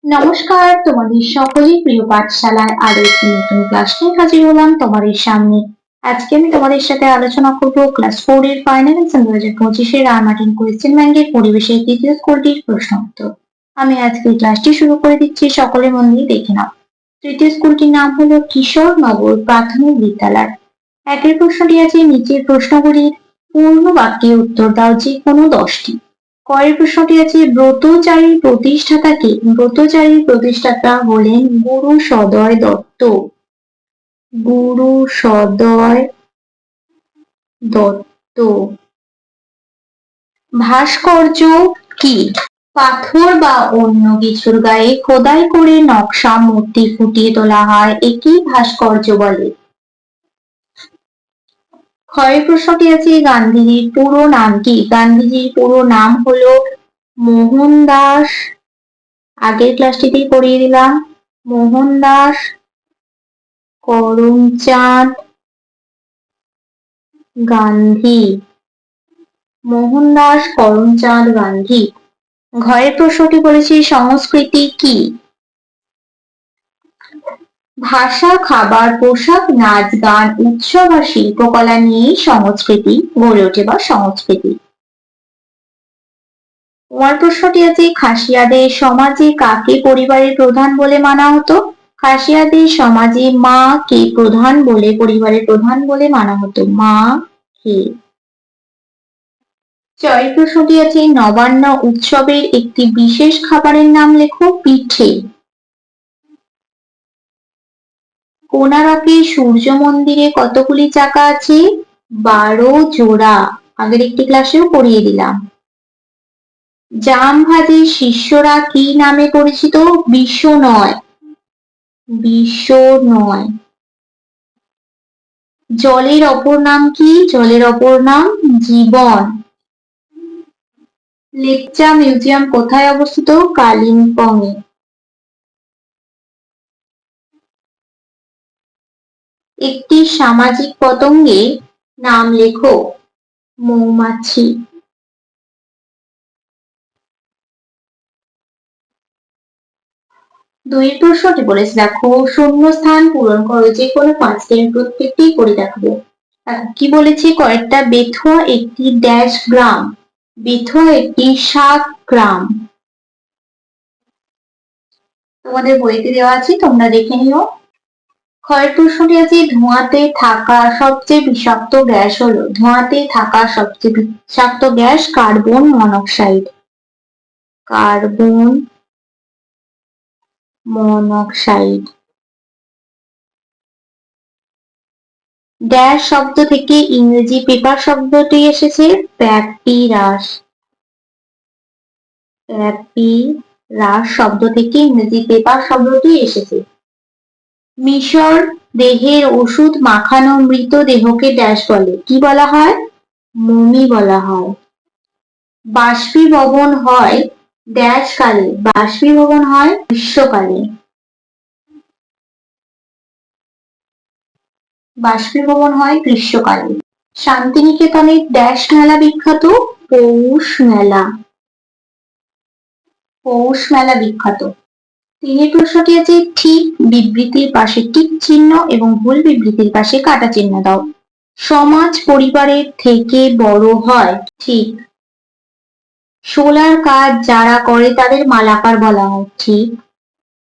নমস্কার, তোমাদের সকলের প্রিয় পাঠশালায় আরো একটি নতুন ক্লাস নিয়ে হাজির হলাম তোমাদের সামনে। আজকে আমি তোমাদের সাথে আলোচনা করব ক্লাস 4 এর ফাইনাল এক্সাম 2025 রামার্টিন কোয়েশ্চেন ব্যাংকের পরিবেশের তৃতীয় স্কুলটির প্রশ্ন উত্তর। আমি আজকে ক্লাসটি শুরু করে দিচ্ছি, সকলে মন দিয়ে দেখে নাও। তৃতীয় স্কুলটির নাম হলো কিশোর নগর প্রাথমিক বিদ্যালয়। একের প্রশ্নটি আছে, নিচের প্রশ্নগুলির পূর্ণ বাক্যে উত্তর দাও যে কোনো 10টি। পরের প্রশ্নটি আছে, ব্রতচারীর প্রতিষ্ঠাতা কে? ব্রতচারীর প্রতিষ্ঠাতা হলেন গুরু সদয় দত্ত। গুরু সদয় দত্ত। ভাস্কর্য কি? পাথর বা অন্য কিছুর গায়ে খোদাই করে নকশা মূর্তি ফুটিয়ে তোলা হয়, একেই ভাস্কর্য বলে। ক্ষয়ের প্রশ্নটি আছে, গান্ধীজির পুরো নাম কি? গান্ধীজির পুরো নাম হলো মোহনদাস, আগের ক্লাসটিতেই পড়িয়ে দিলাম, মোহনদাস করমচাঁদ গান্ধী। মোহনদাস করমচাঁদ গান্ধী। ঘরের প্রশ্নটি বলেছি, সংস্কৃতি কি? ভাষা, খাবার, পোশাক, নাচ, গান, উৎসব আর শিল্পকলা নিয়েই সংস্কৃতি গড়ে ওঠে বা সংস্কৃতি। তোমার প্রশ্নটি আছে, খাসিয়াদের সমাজে কাকে পরিবারের প্রধান বলে মানা হতো? খাসিয়াদের সমাজে মা কে প্রধান বলে, পরিবারের প্রধান বলে মানা হতো, মা কে। ছয় প্রশ্নটি আছে, নবান্ন উৎসবের একটি বিশেষ খাবারের নাম লেখো। পিঠে। কোণারকে সূর্য মন্দিরে কতগুলি চাকা আছে? 12 জোড়া, আগের একটি ক্লাসেও পড়িয়ে দিলাম। জামভাজির শিষ্যরা কি নামে পরিচিত? বিশ্বনয়। বিশ্বনয়। জলের অপর নাম কি? জলের অপর নাম জীবন। লেপচা মিউজিয়াম কোথায় অবস্থিত? কালিম্পং এ। একটি সামাজিক পতঙ্গের নাম লেখো। মৌমাছি। দুই প্রশ্নটি বলেছে, দেখো শূন্যস্থান পূরণ করো, যে কোনো 5টি, আমি প্রত্যেকটি করে দেখাবো। কি বলেছি, কয়েকটা বেথুয়া একটি ড্যাশ গ্রাম। বেথুয়া একটি 7 গ্রাম। তোমাদের বইতে দেওয়া আছে, তোমরা দেখে নিও। ক্ষয়ের প্রশ্নটি আছে, ধোঁয়াতে থাকা সবচেয়ে বিষাক্ত গ্যাস হলো? ধোঁয়াতে থাকা সবচেয়ে বিষাক্ত gas carbon monoxide. Carbon monoxide. Dash শব্দ থেকে ইংরেজি পেপার শব্দটি এসেছে? প্যাপিরাস। প্যাপিরাস শব্দ থেকে ইংরেজি পেপার শব্দটি এসেছে। মিশর দেহের ওষুধ মাখানো মৃতদেহকে ড্যাশ বলে? কি বলা হয়? মমি বলা হয়। বাষ্পীভবন হয় ড্যাশ কালে? বাষ্পীভবন হয় গ্রীষ্মকালে। বাষ্পীভবন হয় গ্রীষ্মকালে। শান্তিনিকেতনের ড্যাশ মেলা বিখ্যাত? পৌষ মেলা। পৌষ মেলা বিখ্যাত। তিনের প্রশ্নটি আছে, ঠিক বিবৃতির পাশে টিক চিহ্ন এবং ভুল বিবৃতির পাশে কাটা চিহ্ন দাও। সমাজ পরিবারের থেকে বড় হয়। ঠিক। সোলার কাজ যারা করে তাদের মালাকার বলা হয়। ঠিক।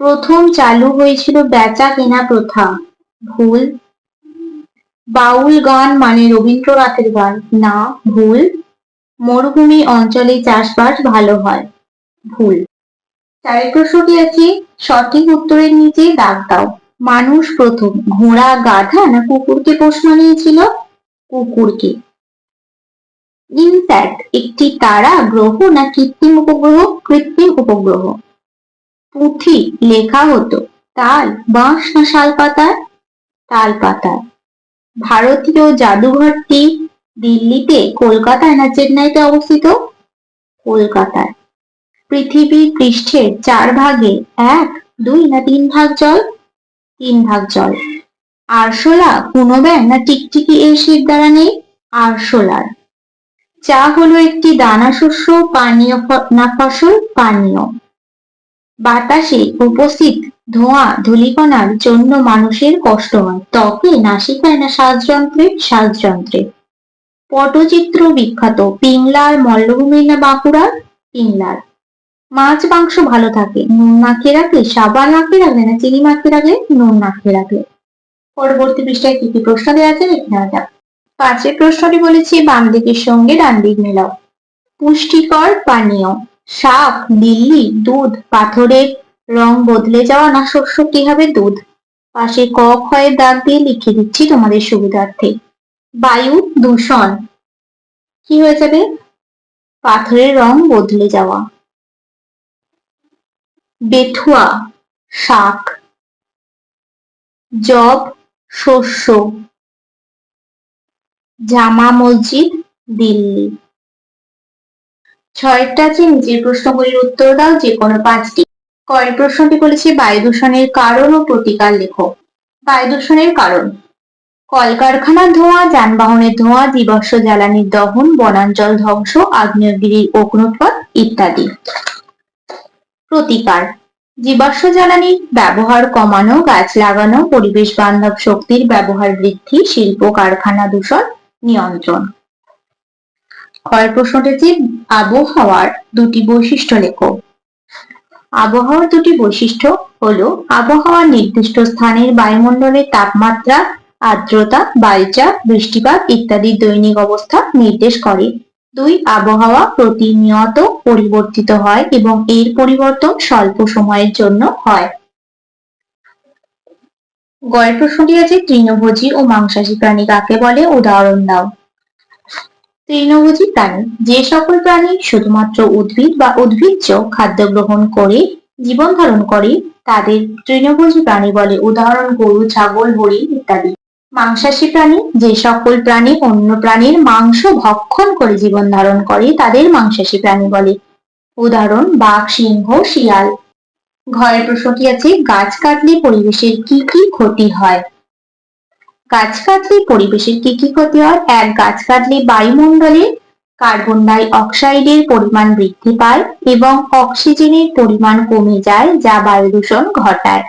প্রথম চালু হয়েছিল বেচা কেনা প্রথা। ভুল। বাউল গান মানে রবীন্দ্রনাথের গান? না, ভুল। মরুভূমি অঞ্চলে চাষবাস ভালো হয়। ভুল। চারের প্রশ্নটি আছে, সঠিক উত্তরের নিচে দাগ দাও। মানুষ প্রথম ঘোড়া, গাধা না কুকুরকে পোষ মানিয়েছিল? কুকুরকে। ইনস্যাট একটি তারা, গ্রহ না কৃত্রিম উপগ্রহ? কৃত্রিম উপগ্রহ। পুঁথি লেখা হতো তাল, বাঁশ না শাল পাতায়? তাল পাতায়। ভারতীয় জাদুঘরটি দিল্লিতে, কলকাতায় না চেন্নাইতে অবস্থিত? কলকাতায়। পৃথিবীর পৃষ্ঠের 4 ভাগে 1, 2 না 3 ভাগ জল? 3 ভাগ জল। আরশোলা কোনো ব্যাঙ না টিকটিকি এর শির দ্বারা নেই? আরশোলার। চা হলো একটি দানা শস্য, পানীয় না ফসল? পানীয়। বাতাসে উপস্থিত ধোঁয়া ধূলিকণার জন্য মানুষের কষ্ট হয়। ত্বকে, নাসিকায় না শ্বাসযন্ত্রে? শ্বাসযন্ত্রে। পটচিত্র বিখ্যাত পিংলার মল্লভূমি না বাঁকুড়ার? পিংলার। মাছ মাংস ভালো থাকে নুন মাখিয়ে রাখলে, সাবান মাখিয়ে রাখলে না চিনি মাখিয়ে রাখলে? নুন মাখিয়ে রাখলে। পরবর্তী পৃষ্ঠায় কি কি প্রশ্ন দেওয়া আছে দেখে নেওয়া যাক। পাঁচের প্রশ্নটি বলেছি বাম দিকের সঙ্গে ডান দিক মেলাও। পুষ্টিকর পানীয় শাক, দিল্লি, দুধ। পাথরের রং বদলে যাওয়া না শস্য কি হবে? দুধ। পাশে ক ক্ষয়ের দাগ দিয়ে লিখে দিচ্ছি তোমাদের সুবিধার্থে। বায়ু দূষণ কি হয়ে যাবে? পাথরের রং বদলে যাওয়া। বেথুয়া শাক, জব শস্য। জামা মসজিদ দিল্লি। ছয়টা আছে নিচের প্রশ্নগুলির উত্তর দাও যে কোনো পাঁচটি। কয়েক প্রশ্নটি বলেছে বায়ু দূষণের কারণ ও প্রতিকার লেখো। বায়ু দূষণের কারণ: কলকারখানার ধোঁয়া, যানবাহনের ধোঁয়া, জীবাশ্ম জ্বালানির দহন, বনাঞ্চল ধ্বংস, আগ্নেয়গিরির অগ্নুৎপাত ইত্যাদি। প্রতিকার: জীবাশ্ম জ্বালানির ব্যবহার কমানো, গাছ লাগানো, পরিবেশ বান্ধব শক্তির ব্যবহার বৃদ্ধি, শিল্প কারখানা দূষণ নিয়ন্ত্রণ। ক্ষয়ের প্রশ্নটি হচ্ছে আবহাওয়ার দুটি বৈশিষ্ট্য লেখো। আবহাওয়ার দুটি বৈশিষ্ট্য হলো আবহাওয়ার নির্দিষ্ট স্থানের বায়ুমণ্ডলের তাপমাত্রা, আর্দ্রতা, বায়ুচাপ, বৃষ্টিপাত ইত্যাদি দৈনিক অবস্থা নির্দেশ করে। দুই, আবহাওয়া প্রতিনিয়ত পরিবর্তিত হয় এবং এর পরিবর্তন স্বল্প সময়ের জন্য হয়। গয়ের প্রশ্নটি আছে তৃণভোজী ও মাংসাশী প্রাণী কাকে বলে? উদাহরণ দাও। তৃণভোজী প্রাণী যে সকল প্রাণী শুধুমাত্র উদ্ভিদ বা উদ্ভিজ্জ খাদ্য গ্রহণ করে জীবন ধারণ করে তাদের তৃণভোজী প্রাণী বলে। উদাহরণ গরু, ছাগল, হরিণ ইত্যাদি। মাংসাশী প্রাণী যে সকল প্রাণী অন্য প্রাণীর মাংস ভক্ষণ করে জীবন ধারণ করে তাদের মাংসাশী প্রাণী বলে। উদাহরণ বাঘ, সিংহ, শিয়াল। ঘরের প্রশ্নটি আছে গাছ কাটলে পরিবেশের কি কি ক্ষতি হয়? গাছ কাটলে পরিবেশের কি কি ক্ষতি হয়? এক, গাছ কাটলে বায়ুমণ্ডলে কার্বন ডাই অক্সাইডের পরিমাণ বৃদ্ধি পায় এবং অক্সিজেনের পরিমাণ কমে যায় যা বায়ু দূষণ ঘটায়।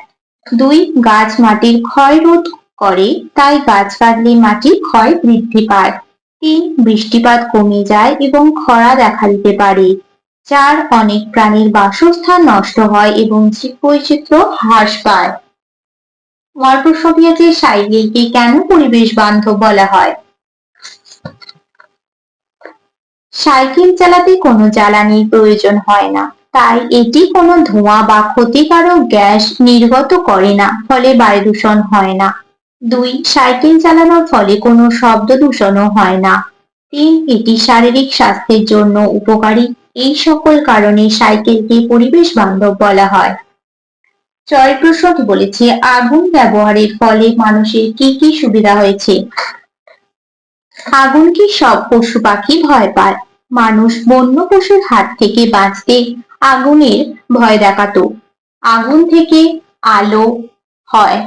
দুই, গাছ মাটির ক্ষয় রোধ করে তাই গাছ কাটলে মাটির ক্ষয় বৃদ্ধি পায়। তিন, বৃষ্টিপাত কমে যায় এবং খরা দেখা দিতে পারে। চার, অনেক প্রাণীর বাসস্থান নষ্ট হয় এবং জীববৈচিত্র্য হ্রাস পায়। প্রশ্নটি আছে সাইকেলকে কেন পরিবেশ বান্ধব বলা হয়? সাইকেল চালাতে কোনো জ্বালানির প্রয়োজন হয় না, তাই এটি কোনো ধোঁয়া বা ক্ষতিকারক গ্যাস নির্গত করে না, ফলে বায়ু দূষণ হয় না। দুই, সাইকেল চালানোর ফলে কোনো শব্দ দূষণও হয় না। তিন, এটি শারীরিক স্বাস্থ্যের জন্য উপকারী। এই সকল কারণে সাইকেলকে পরিবেশ বান্ধব বলা হয়। ছয় প্রশ্নটি বলেছে আগুন ব্যবহারের ফলে মানুষের কি কি সুবিধা হয়েছে? আগুনকে সব পশু পাখি ভয় পায়। মানুষ বন্য পশুর হাত থেকে বাঁচতে আগুনের ভয় দেখাতো। আগুন থেকে আলো হয়,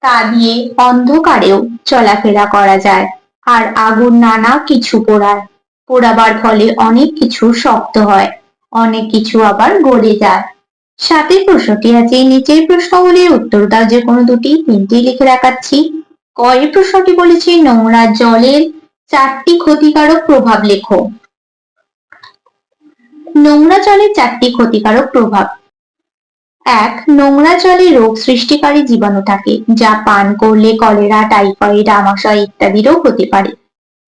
তা দিয়ে অন্ধকারেও চলাফেরা করা যায়। আর আগুন নানা কিছু পোড়াবার ফলে অনেক কিছু শক্ত হয়, অনেক কিছু আবার গলে যায়। সাতের প্রশ্নটি আছে নিচের প্রশ্নগুলির উত্তর দাও যে কোনো দুটি। তিনটি লিখে দেখাচ্ছি। ক এর প্রশ্নটি বলেছে নোংরা জলের চারটি ক্ষতিকারক প্রভাব লেখো। নোংরা জলের চারটি ক্ষতিকারক প্রভাব: এক, নোংরা জলে রোগ সৃষ্টিকারী জীবাণু থাকে যা পান করলে কলেরা, টাইফয়েড, আমাশয় ইত্যাদি রোগ হতে পারে।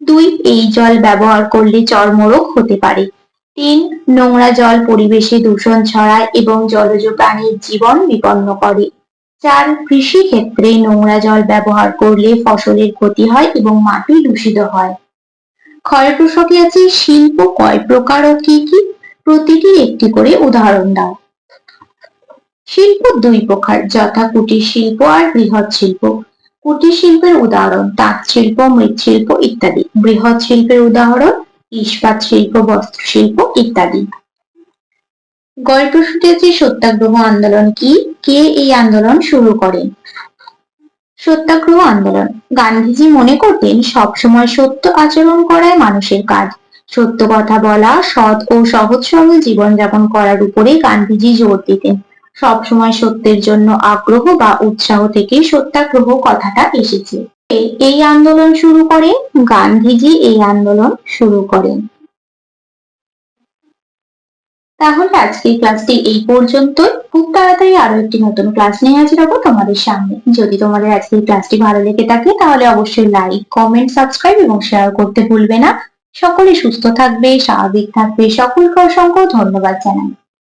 দুই, এই জল ব্যবহার করলে চর্মরোগ হতে পারে। তিন, নোংরা জল পরিবেশে দূষণ ছড়ায় এবং জলজ প্রাণীর জীবন বিপন্ন করে। চার, কৃষি ক্ষেত্রে নোংরা জল ব্যবহার করলে ফসলের ক্ষতি হয় এবং মাটি দূষিত হয়। ক্ষয়ের প্রশ্নটি আছে শিল্প কয় প্রকার ও কি কি? প্রতিটির একটি করে উদাহরণ দাও। শিল্প দুই প্রকার, যথা কুটির শিল্প আর বৃহৎ শিল্প। কুটির শিল্পের উদাহরণ তাঁত শিল্প, মৃৎশিল্প ইত্যাদি। বৃহৎ শিল্পের উদাহরণ ইস্পাত শিল্প, বস্ত্র শিল্প ইত্যাদি। গয়ের প্রশ্নটি আছে সত্যাগ্রহ আন্দোলন কি? কে এই আন্দোলন শুরু করেন? সত্যাগ্রহ আন্দোলন গান্ধীজি মনে করতেন সবসময় সত্য আচরণ করাই মানুষের কাজ। সত্য কথা বলা, সৎ ও সহজ সরল জীবনযাপন করার উপরে গান্ধীজি জোর দিতেন। সবসময় সত্যের জন্য আগ্রহ বা উৎসাহ থেকেই সত্যাগ্রহ কথাটা এসেছে। এই আন্দোলন শুরু করেন গান্ধীজি, এই আন্দোলন শুরু করেন। তাহলে আজকের ক্লাসটি এই পর্যন্তই। খুব তাড়াতাড়ি আরো একটি নতুন ক্লাস নিয়ে হাজির হবো তোমাদের সামনে। যদি তোমাদের আজকের ক্লাসটি ভালো লেগে থাকে তাহলে অবশ্যই লাইক, কমেন্ট, সাবস্ক্রাইব এবং শেয়ার করতে ভুলবে না। সকলে সুস্থ থাকবে, স্বাভাবিক থাকবে। সকলকে অসংখ্য ধন্যবাদ জানাই।